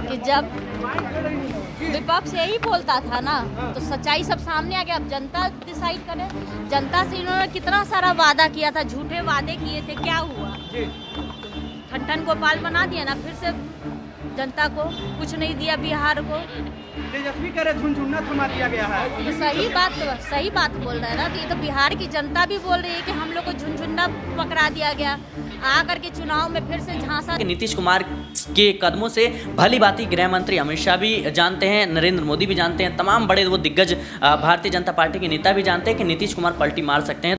कि जब विपक्ष यही बोलता था ना, तो सच्चाई सब सामने आ गया। अब जनता डिसाइड करे। जनता से इन्होंने कितना सारा वादा किया था, झूठे वादे किए थे, क्या हुआ? ठन गोपाल बना दिया ना, फिर से जनता को कुछ नहीं दिया बिहार को। तेजस्वी करे झुनझुना थमा दिया गया है। तो सही बात बोल रहे हैं ना, तो ये तो बिहार की जनता भी बोल रही है कि हम लोग को झुनझुना पकड़ा दिया गया। आकर के चुनाव में फिर से झांसा। नीतीश कुमार के कदमों से भली भांति गृह मंत्री अमित शाह भी जानते हैं, नरेंद्र मोदी भी जानते हैं, तमाम बड़े वो दिग्गज भारतीय जनता पार्टी के नेता भी जानते हैं कि नीतीश कुमार पलटी मार सकते हैं।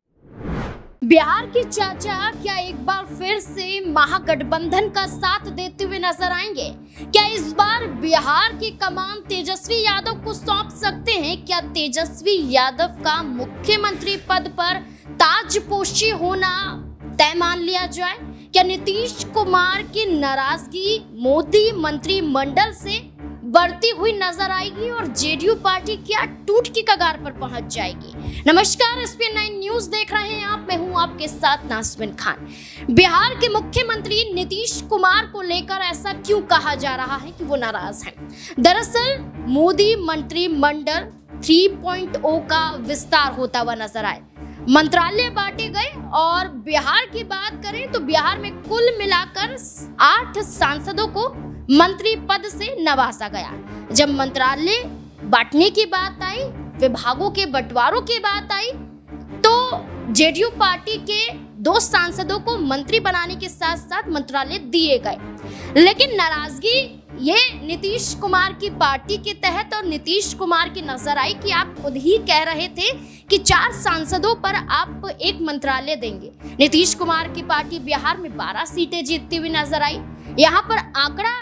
बिहार के चाचा क्या एक बार फिर से महागठबंधन का साथ देते हुए नजर आएंगे? क्या इस बार बिहार की कमान तेजस्वी यादव को सौंप सकते हैं? क्या तेजस्वी यादव का मुख्यमंत्री पद पर ताजपोशी होना तय मान लिया जाए? क्या नीतीश कुमार की नाराजगी मोदी मंत्रिमंडल से बढ़ती हुई नजर आएगी और जेडीयू पार्टी क्या टूट की कगार पर पहुंच जाएगी? नमस्कार, SPN 9 न्यूज देख रहे हैं आप। मैं हूं आपके साथ नाज़मीन खान। बिहार के मुख्यमंत्री नीतीश कुमार को लेकर ऐसा क्यों कहा जा रहा है कि वो नाराज हैं? दरअसल मोदी मंत्रिमंडल 3.0 का विस्तार होता हुआ नजर आए, मंत्रालय बांटे गए और बिहार की बात करें तो बिहार में कुल मिलाकर 8 सांसदों को मंत्री पद से नवाजा गया। जब मंत्रालय बांटने की बात आई, विभागों के बंटवारों की बात आई, तो जेडीयू पार्टी के 2 सांसदों को मंत्री बनाने के साथ साथ मंत्रालय दिए गए। लेकिन नाराजगी ये नीतीश कुमार की पार्टी के तहत और नीतीश कुमार की नजर आई कि आप खुद ही कह रहे थे कि 4 सांसदों पर आप एक मंत्रालय देंगे। नीतीश कुमार की पार्टी बिहार में 12 सीटें जीतती हुई नजर आई। यहाँ पर आंकड़ा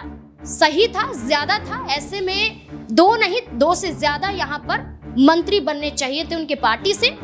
सही था, ज्यादा था, ऐसे में 2 नहीं 2 से ज्यादा यहाँ पर मंत्री बनने चाहिए थे उनके पार्टी से।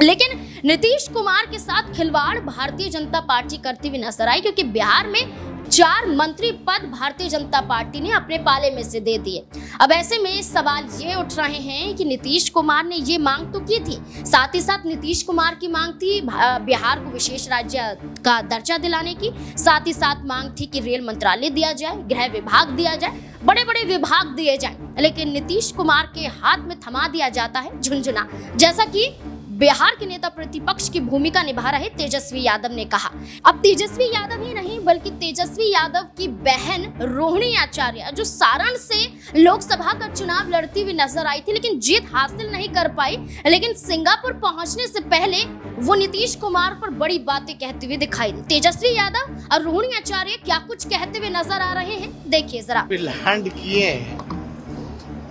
लेकिन नीतीश कुमार के साथ खिलवाड़ भारतीय जनता पार्टी करती हुई नजर आई, क्योंकि बिहार में 4 मंत्री पद भारतीय जनता पार्टी ने अपने पाले में से दे दिए। अब ऐसे में सवाल ये उठ रहे हैं कि नीतीश कुमार ने ये मांग तो की थी, साथ ही साथ नीतीश कुमार की मांग थी बिहार को विशेष राज्य का दर्जा दिलाने की, साथ ही साथ मांग थी कि रेल मंत्रालय दिया जाए, गृह विभाग दिया जाए, बड़े बड़े विभाग दिए जाए। लेकिन नीतीश कुमार के हाथ में थमा दिया जाता है झुनझुना, जैसा कि बिहार के नेता प्रतिपक्ष की भूमिका निभा रहे तेजस्वी यादव ने कहा। अब तेजस्वी यादव ही नहीं बल्कि तेजस्वी यादव की बहन रोहिणी आचार्य, जो सारण से लोकसभा का चुनाव लड़ती हुई नजर आई थी लेकिन जीत हासिल नहीं कर पाई, लेकिन सिंगापुर पहुंचने से पहले वो नीतीश कुमार पर बड़ी बातें कहते हुए दिखाई दी। तेजस्वी यादव और रोहिणी आचार्य क्या कुछ कहते हुए नजर आ रहे हैं, देखिए जरा। लैंड किए हैं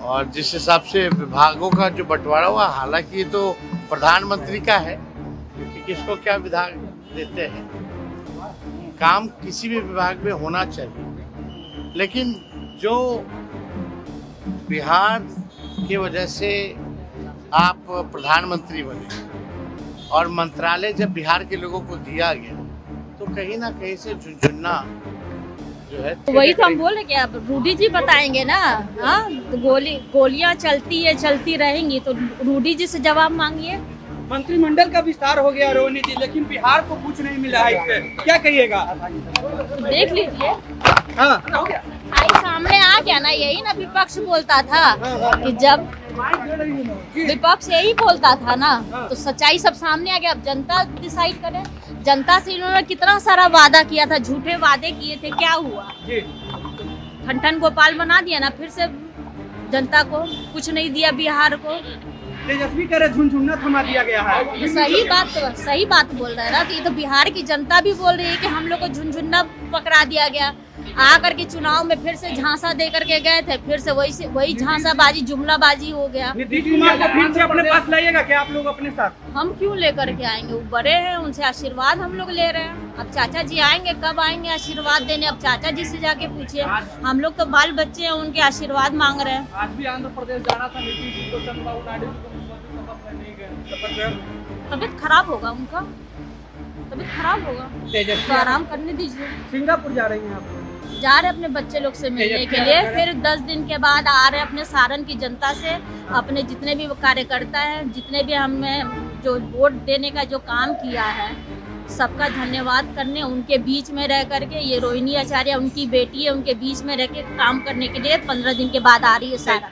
और जिस हिसाब से विभागों का जो बंटवारा हुआ, हालांकि तो प्रधानमंत्री का है, क्योंकि किसको क्या विभाग देते हैं, काम किसी भी विभाग में होना चाहिए। लेकिन जो बिहार की वजह से आप प्रधानमंत्री बने और मंत्रालय जब बिहार के लोगों को दिया गया, तो कहीं ना कहीं से झुनझुना जो है, वही तो हम बोले कि अब रूडी जी बताएंगे ना। हाँ, तो गोलियां चलती रहेंगी, तो रूडी जी से जवाब मांगिए। मंत्रिमंडल का विस्तार हो गया रोहिणी जी, लेकिन बिहार को कुछ नहीं मिला है, इस पे क्या कहिएगा? देख लीजिए, हाँ, सामने आ गया ना। यही ना विपक्ष बोलता था कि जब विपक्ष यही बोलता था ना, तो सच्चाई सब सामने आ गया। अब जनता डिसाइड करे। जनता से इन्होंने कितना सारा वादा किया था, झूठे वादे किए थे, क्या हुआ? ठन गोपाल बना दिया ना, फिर से जनता को कुछ नहीं दिया बिहार को। तेजस्वी करे झुनझुना थमा दिया गया है। तो सही बात बोल रहे हैं ना, तो ये तो बिहार की जनता भी बोल रही है कि हम लोग को झुनझुना पकड़ा दिया गया। आकर के चुनाव में फिर से झांसा दे करके गए थे, फिर से वही झांसाबाजी, जुमलाबाजी हो गया। नीतीश कुमार को फिर से अपने पास लाइएगा क्या आप लोग अपने साथ? हम क्यों लेकर के आएंगे? वो बड़े हैं, उनसे आशीर्वाद हम लोग ले रहे हैं। अब चाचा जी आएंगे, कब आएंगे आशीर्वाद देने? अब चाचा जी से जाके पूछिए। हम लोग तो बाल बच्चे हैं, उनके आशीर्वाद मांग रहे हैं। आज भी आंध्र प्रदेश जाना था नीतीश जी को, चंद्रबाबू नायडू को तबीयत खराब होगा, उनका तबीयत खराब होगा, तो आराम करने दीजिए। सिंगापुर जा रही हैं आप? जा रहे अपने बच्चे लोग से मिलने के लिए, फिर 10 दिन के बाद आ रहे अपने सारण की जनता से, अपने जितने भी कार्यकर्ता हैं, जितने भी हमें जो वोट देने का जो काम किया है, सबका धन्यवाद करने, उनके बीच में रह करके, ये रोहिणी आचार्य उनकी बेटी है, उनके बीच में रह के काम करने के लिए 15 दिन के बाद आ रही है सारा।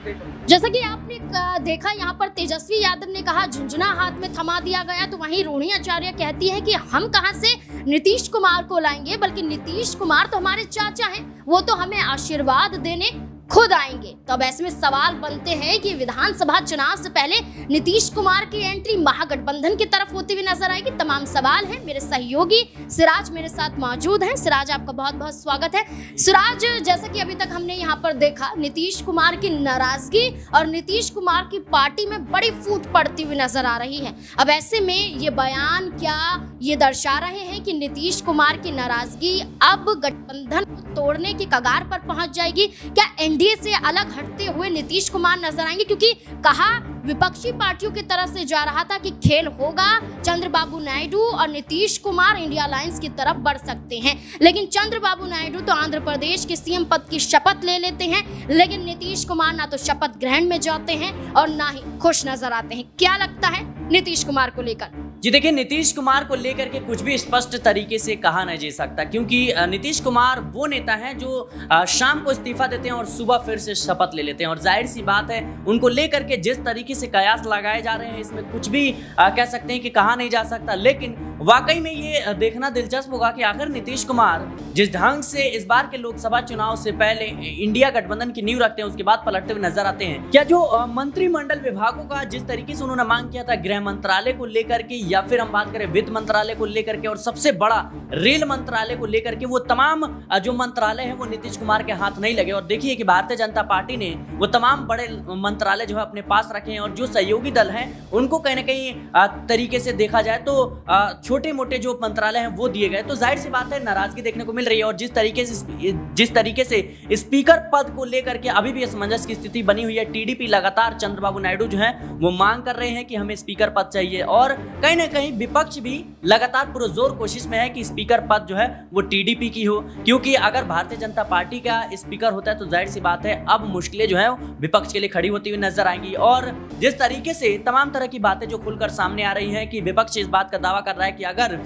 जैसा कि आपने देखा यहाँ पर तेजस्वी यादव ने कहा झुंझुना हाथ में थमा दिया गया, तो वहीं रोहिणी आचार्य कहती है कि हम कहां से नीतीश कुमार को लाएंगे, बल्कि नीतीश कुमार तो हमारे चाचा हैं, वो तो हमें आशीर्वाद देने खुद आएंगे। तब ऐसे में सवाल बनते हैं कि विधानसभा चुनाव से पहले नीतीश कुमार की एंट्री महागठबंधन की तरफ होती हुई नजर आएगी। तमाम सवाल हैं। मेरे सहयोगी सिराज मेरे साथ मौजूद हैं। सिराज, आपका बहुत बहुत स्वागत है। सिराज, जैसा कि अभी तक हमने यहाँ पर देखा, नीतीश कुमार की नाराजगी और नीतीश कुमार की पार्टी में बड़ी फूट पड़ती हुई नजर आ रही है। अब ऐसे में ये बयान क्या ये दर्शा रहे हैं कि नीतीश कुमार की नाराजगी अब गठबंधन तोड़ने की कगार पर पहुंच जाएगी? क्या एनडीए से अलग हटते हुए नीतीश कुमार नजर आएंगे? क्योंकि कहा विपक्षी पार्टियों की तरफ से जा रहा था कि खेल होगा, चंद्रबाबू नायडू और नीतीश कुमार इंडिया अलायंस की तरफ बढ़ सकते हैं, लेकिन चंद्रबाबू नायडू तो आंध्र प्रदेश के सीएम पद की शपथ ले लेते हैं, लेकिन नीतीश कुमार ना तो शपथ ग्रहण में जाते हैं और ना ही खुश नजर आते हैं। क्या लगता है नीतीश कुमार को लेकर? जी देखिए, नीतीश कुमार को लेकर के कुछ भी स्पष्ट तरीके से कहा नहीं जा सकता, क्योंकि नीतीश कुमार वो नेता हैं जो शाम को इस्तीफा देते हैं और सुबह फिर से शपथ ले लेते हैं। और जाहिर सी बात है, उनको लेकर के जिस तरीके से कयास लगाए जा रहे हैं, इसमें कुछ भी कह सकते हैं कि कहा नहीं जा सकता। लेकिन वाकई में ये देखना दिलचस्प होगा कि आखिर नीतीश कुमार जिस ढंग से इस बार के लोकसभा चुनाव से पहले इंडिया गठबंधन की नींव रखते हैं, उसके बाद पलटते हुए नजर आते हैं। क्या जो मंत्रिमंडल विभागों का जिस तरीके से उन्होंने मांग किया था गृह मंत्रालय को लेकर के, या फिर हम बात करें वित्त मंत्रालय को लेकर के, और सबसे बड़ा रेल मंत्रालय को लेकर के, वो तमाम जो मंत्रालय है वो नीतीश कुमार के हाथ नहीं लगे। और देखिए कि भारतीय जनता पार्टी ने वो तमाम बड़े मंत्रालय जो है अपने पास रखे हैं, और जो सहयोगी दल हैं उनको कहीं ना कहीं तरीके से देखा जाए तो छोटे मोटे जो मंत्रालय हैं वो दिए गए। तो जाहिर सी बात है, नाराजगी देखने को मिल रही है। और जिस तरीके से स्पीकर पद को लेकर के अभी भी असमंजस की स्थिति बनी हुई है। टीडीपी लगातार चंद्रबाबू नायडू जो है वो मांग कर रहे हैं कि हमें स्पीकर पद चाहिए, और कहीं ना कहीं विपक्ष भी लगातार पुरजोर कोशिश में है कि स्पीकर पद जो है वो टीडीपी की हो, क्योंकि अगर भारतीय जनता पार्टी का स्पीकर होता है तो जाहिर सी बात है अब मुश्किलें जो है विपक्ष के लिए खड़ी होती हुई नजर आएंगी। और जिस तरीके से तमाम तरह की बातें जो खुलकर सामने आ रही हैं कि विपक्ष इस बात का दावा कर रहा है कि अगर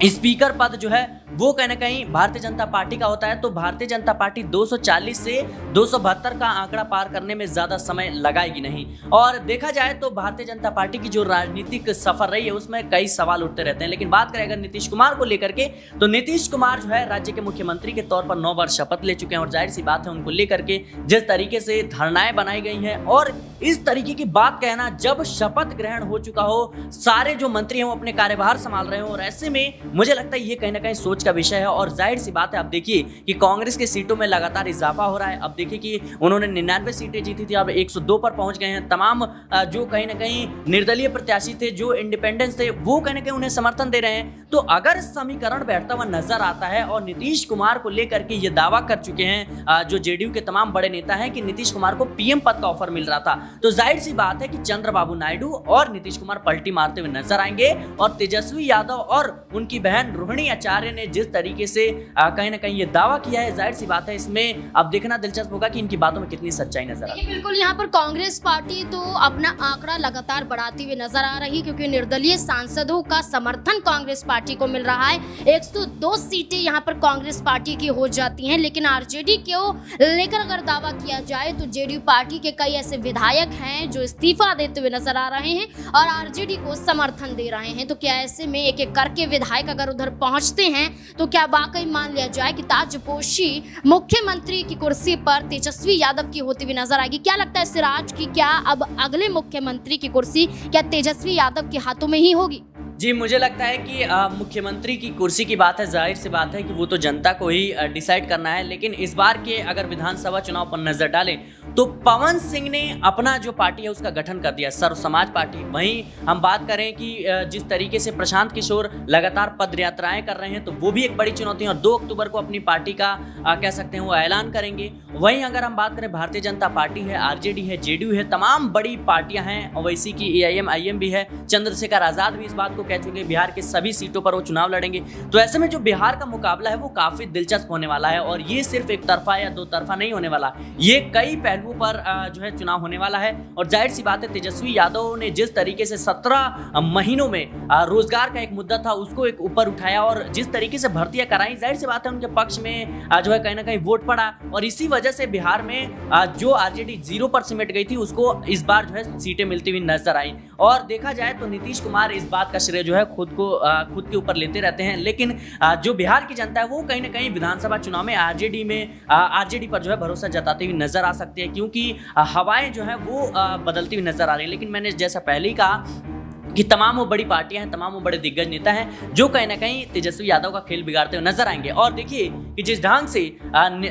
स्पीकर पद जो है वो कहीं ना कहीं भारतीय जनता पार्टी का होता है तो भारतीय जनता पार्टी 240 से 272 का आंकड़ा पार करने में ज्यादा समय लगाएगी नहीं। और देखा जाए तो भारतीय जनता पार्टी की जो राजनीतिक सफर रही है उसमें कई सवाल उठते रहते हैं। लेकिन बात करें अगर नीतीश कुमार को लेकर के, तो नीतीश कुमार जो है राज्य के मुख्यमंत्री के तौर पर 9 बार शपथ ले चुके हैं। और जाहिर सी बात है, उनको लेकर के जिस तरीके से धारणाएं बनाई गई हैं, और इस तरीके की बात कहना जब शपथ ग्रहण हो चुका हो, सारे जो मंत्री हैं वो अपने कार्यभार संभाल रहे हो, और ऐसे में मुझे लगता है ये कहीं ना कहीं सोच का विषय है। और जाहिर सी बात है, आप देखिए कि कांग्रेस के सीटों में लगातार इजाफा हो रहा है। अब देखिए कि उन्होंने 99 सीटें जीती थी, अब 102 पर पहुंच गए हैं। तमाम जो कहीं ना कहीं निर्दलीय प्रत्याशी थे, जो इंडिपेंडेंस थे, वो कहीं ना कहीं उन्हें समर्थन दे रहे हैं। तो अगर समीकरण बैठता हुआ नजर आता है, और नीतीश कुमार को लेकर के ये दावा कर चुके हैं जो जेडीयू के तमाम बड़े नेता हैं कि नीतीश कुमार को पीएम पद का ऑफर मिल रहा था, तो जाहिर सी बात है कि चंद्रबाबू नायडू और नीतीश कुमार पलटी मारते हुए नजर आएंगे। और तेजस्वी यादव और उनकी बहन रोहिणी आचार्य ने जिस तरीके से कहीं ना कहीं ये दावा किया है, जाहिर सी बात है इसमें अब देखना दिलचस्प होगा कि इनकी बातों में कितनी सच्चाई नजर आती है। बिल्कुल, यहाँ पर कांग्रेस पार्टी तो अपना आंकड़ा लगातार बढ़ाती हुई नजर आ रही है, क्योंकि निर्दलीय सांसदों का समर्थन कांग्रेस पार्टी को मिल रहा है। 102 सीटें यहाँ पर कांग्रेस पार्टी की हो जाती हैं। लेकिन आरजेडी को लेकर अगर दावा किया जाए तो जेडीयू पार्टी के कई ऐसे विधायक हैं जो इस्तीफा देते हुए नजर आ रहे हैं और आरजेडी को समर्थन दे रहे हैं। तो क्या ऐसे में एक एक करके विधायक अगर उधर पहुंचते हैं तो क्या वाकई मान लिया जाए कि ताजपोशी मुख्यमंत्री की कुर्सी पर तेजस्वी यादव की होती हुई नजर आएगी? क्या लगता है सिराज की, क्या अब अगले मुख्यमंत्री की कुर्सी क्या तेजस्वी यादव के हाथों में ही होगी? जी, मुझे लगता है कि मुख्यमंत्री की कुर्सी की बात है, जाहिर सी बात है कि वो तो जनता को ही डिसाइड करना है। लेकिन इस बार के अगर विधानसभा चुनाव पर नजर डालें तो पवन सिंह ने अपना जो पार्टी है उसका गठन कर दिया, सर्व समाज पार्टी। वहीं हम बात करें कि जिस तरीके से प्रशांत किशोर लगातार पद यात्राएं कर रहे हैं तो वो भी एक बड़ी चुनौती है, और 2 अक्टूबर को अपनी पार्टी का कह सकते हैं वो ऐलान करेंगे। वहीं अगर हम बात करें भारतीय जनता पार्टी है, आरजेडी है, जेडीयू है, तमाम बड़ी पार्टियां हैं, ओवैसी की AIM, IM भी है, चंद्रशेखर आजाद भी इस बात को कह चुके हैं बिहार के सभी सीटों पर वो चुनाव लड़ेंगे। तो ऐसे में जो बिहार का मुकाबला है वो काफी दिलचस्प होने वाला है और ये सिर्फ एक तरफा या दो तरफा नहीं होने वाला, ये कई पहलुओं पर जो है चुनाव होने वाला है। और जाहिर सी बात है तेजस्वी यादव ने जिस तरीके से 17 महीनों में रोजगार का एक मुद्दा था उसको एक ऊपर उठाया और जिस तरीके से भर्तियां कराई, जाहिर सी बात है उनके पक्ष में जो है कहीं ना कहीं वोट पड़ा और इसी वजह से बिहार में जो आरजेडी 0 पर सिमट गई थी उसको इस बार जो है सीटें मिलती हुई नजर आई। और देखा जाए तो नीतीश कुमार इस बात का श्रेय जो है खुद के ऊपर लेते रहते हैं, लेकिन जो बिहार की जनता है वो कहीं ना कहीं विधानसभा चुनाव में आरजेडी पर जो है भरोसा जताते हुए नजर आ सकती है, क्योंकि हवाएं जो है वो बदलती हुई नजर आ रही है। लेकिन मैंने जैसा पहले ही कहा कि तमाम वो बड़ी पार्टियां हैं, तमाम वो बड़े दिग्गज नेता हैं जो कहीं ना कहीं तेजस्वी यादव का खेल बिगाड़ते हुए नजर आएंगे। और देखिए कि जिस ढंग से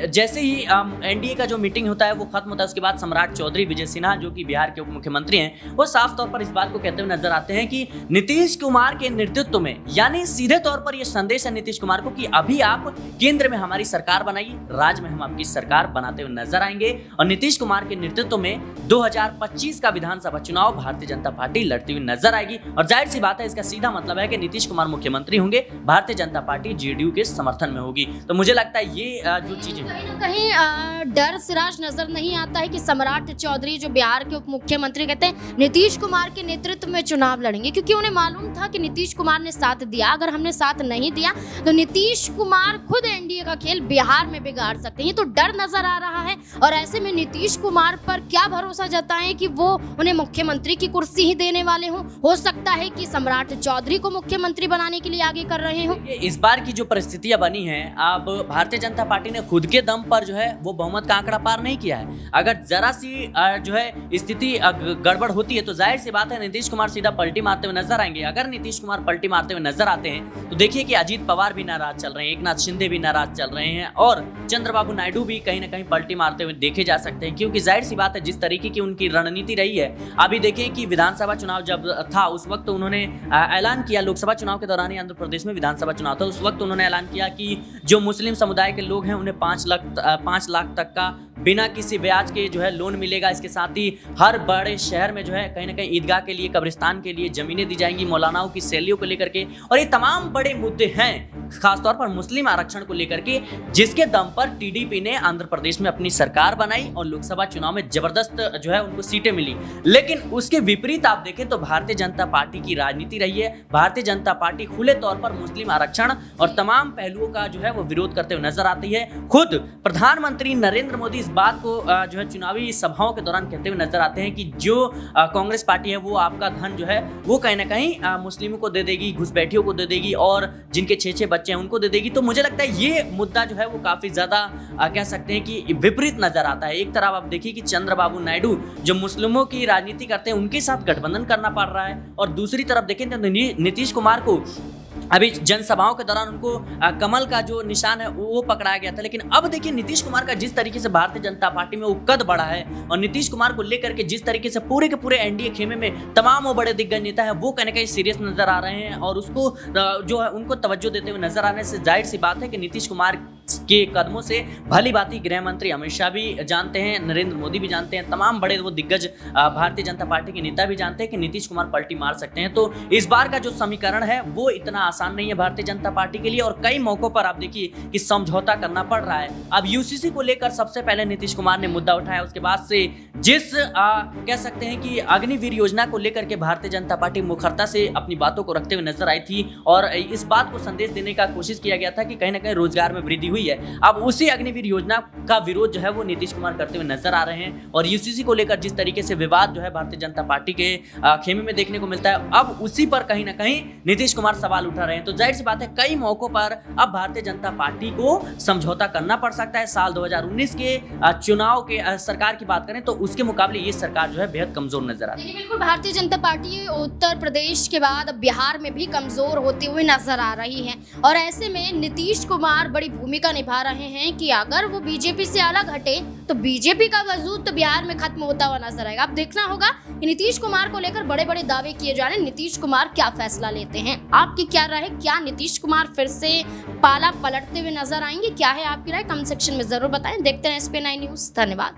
जैसे ही एनडीए का जो मीटिंग होता है वो खत्म होता है, उसके बाद सम्राट चौधरी विजय सिन्हा जो कि बिहार के उप मुख्यमंत्री हैं वो साफ तौर पर इस बात को कहते हुए नजर आते हैं कि नीतीश कुमार के नेतृत्व में, यानी सीधे तौर पर यह संदेश है नीतीश कुमार को कि अभी आप केंद्र में हमारी सरकार बनाइए, राज्य में हम आपकी सरकार बनाते हुए नजर आएंगे। और नीतीश कुमार के नेतृत्व में 2025 का विधानसभा चुनाव भारतीय जनता पार्टी लड़ती हुई नजर आएगी और जाहिर सी बात है इसका सीधा मतलब है कि नीतीश कुमार मुख्यमंत्री होंगे, भारतीय जनता पार्टी जेडीयू के समर्थन में होगी। तो मुझे लगता है ये जो चीजें कहीं ना कहीं डर सिराज नजर नहीं आता है कि सम्राट चौधरी जो बिहार के उप मुख्यमंत्री कहते हैं नीतीश कुमार के नेतृत्व में चुनाव लड़ेंगे, क्योंकि उन्हें मालूम था कि नीतीश कुमार ने साथ दिया, अगर हमने साथ नहीं दिया तो नीतीश कुमार खुद एनडीए का खेल बिहार में बिगाड़ सकते हैं। तो डर नजर आ रहा है और ऐसे में नीतीश कुमार पर क्या भरोसा जताएं कि वो उन्हें मुख्यमंत्री की कुर्सी ही देने वाले हो सकता है कि सम्राट चौधरी को मुख्यमंत्री बनाने के लिए आगे कर रहे हो। इस बार की जो परिस्थितियां बनी हैं, अब भारतीय जनता पार्टी ने खुद के दम पर जो है वो बहुमत का आंकड़ा पार नहीं किया है। अगर जरा सी जो है स्थिति गड़बड़ होती है तो जाहिर सी बात है नीतीश कुमार सीधा पलटी मारते हुए नजर आएंगे। अगर नीतीश कुमार पलटी मारते हुए नजर आते हैं तो देखिए कि अजीत पवार भी नाराज चल रहे हैं, एकनाथ शिंदे भी नाराज चल रहे हैं और चंद्रबाबू नायडू भी कहीं ना कहीं पलटी मारते हुए देखे जा सकते हैं, क्योंकि जाहिर सी बात है जिस तरीके की उनकी रणनीति रही है। अभी देखिए कि विधानसभा चुनाव जब था उस वक्त उन्होंने ऐलान किया, लोकसभा चुनाव के दौरान ही आंध्र प्रदेश में विधानसभा चुनाव था, उस वक्त उन्होंने ऐलान किया कि जो मुस्लिम समुदाय के लोग हैं उन्हें 5 लाख तक का बिना किसी ब्याज के जो है लोन मिलेगा। इसके साथ ही हर बड़े शहर में जो है कहीं ना कहीं ईदगाह के लिए, कब्रिस्तान के लिए जमीनें दी जाएंगी मौलानाओं की शैलियों को लेकर के। और ये तमाम बड़े मुद्दे हैं खासतौर पर मुस्लिम आरक्षण को लेकर के, जिसके दम पर टीडीपी ने आंध्र प्रदेश में अपनी सरकार बनाई और लोकसभा चुनाव में जबरदस्त जो है उनको सीटें मिली। लेकिन उसके विपरीत आप देखें तो भारतीय जनता पार्टी की राजनीति रही है। भारतीय जनता पार्टी खुले तौर पर मुस्लिम आरक्षण और तमाम पहलुओं का जो है वो विरोध करते हुए नजर आती है। खुद प्रधानमंत्री नरेंद्र मोदी इस बात को जो है चुनावी सभाओं के दौरान कहते हुए नजर आते हैं कि जो कांग्रेस पार्टी है वो आपका धन जो है वो कहीं ना कहीं मुस्लिमों को दे देगी, घुसपैठियों को दे देगी और जिनके 6 बच्चे हैं उनको दे देगी। तो मुझे लगता है ये मुद्दा जो है वो काफी ज्यादा कह सकते हैं कि विपरीत नजर आता है। एक तरफ आप देखिए कि चंद्रबाबू नायडू जो मुस्लिमों की राजनीति करते हैं उनके साथ गठबंधन करना पड़ रहा है और दूसरी तरफ देखें तो नीतीश कुमार को अभी जनसभाओं के दौरान उनको कमल का जो निशान है वो पकड़ाया गया था। लेकिन अब देखिए नीतीश कुमार का जिस तरीके से भारतीय जनता पार्टी में वो कद बढ़ा है और नीतीश कुमार को लेकर के जिस तरीके से पूरे के पूरे एनडीए खेमे में तमाम वो बड़े दिग्गज नेता है वो कहीं ना कहीं सीरियस नजर आ रहे हैं और उसको जो है उनको तवज्जो देते हुए नजर आने से जाहिर सी बात है कि नीतीश कुमार के कदमों से भली भांति गृह मंत्री अमित शाह भी जानते हैं, नरेंद्र मोदी भी जानते हैं, तमाम बड़े वो दिग्गज भारतीय जनता पार्टी के नेता भी जानते हैं कि नीतीश कुमार पलटी मार सकते हैं। तो इस बार का जो समीकरण है वो इतना आसान नहीं है भारतीय जनता पार्टी के लिए और कई मौकों पर आप देखिए कि समझौता करना पड़ रहा है। अब यूसीसी को लेकर सबसे पहले नीतीश कुमार ने मुद्दा उठाया, उसके बाद से जिस कह सकते हैं कि अग्निवीर योजना को लेकर के भारतीय जनता पार्टी मुखरता से अपनी बातों को रखते हुए नजर आई थी और इस बात को संदेश देने का कोशिश किया गया था कि कहीं ना कहीं रोजगार में वृद्धि हुई है। अब उसी अग्निवीर योजना का विरोध जो है वो नीतीश कुमार करते हुए नजर आ रहे हैं और यूसीसी को लेकर जिस तरीके से विवाद जो है भारतीय जनता पार्टी के खेमे में देखने को मिलता है, अब उसी पर कहीं ना कहीं नीतीश कुमार सवाल उठा रहे हैं। तो जाहिर सी बात है कई मौकों पर अब भारतीय जनता पार्टी को समझौता करना पड़ सकता है। साल 2019 के चुनाव के सरकार की बात करें तो उसके मुकाबले ये सरकार जो है बेहद कमजोर नजर आती है। बिल्कुल भारतीय जनता पार्टी उत्तर प्रदेश के बाद बिहार में भी कमजोर होती हुई नजर आ रही है और ऐसे में नीतीश कुमार बड़ी भूमिका निभा रहे हैं कि अगर वो बीजेपी से अलग हटे तो बीजेपी का वजूद तो बिहार में खत्म होता हुआ नजर आएगा। अब देखना होगा कि नीतीश कुमार को लेकर बड़े बड़े दावे किए जा रहे हैं, नीतीश कुमार क्या फैसला लेते हैं। आपकी क्या राय है, क्या नीतीश कुमार फिर से पाला पलटते हुए नजर आएंगे? क्या है आपकी राय, कमेंट सेक्शन में जरूर बताएं। देखते हैं SP9 न्यूज़। धन्यवाद।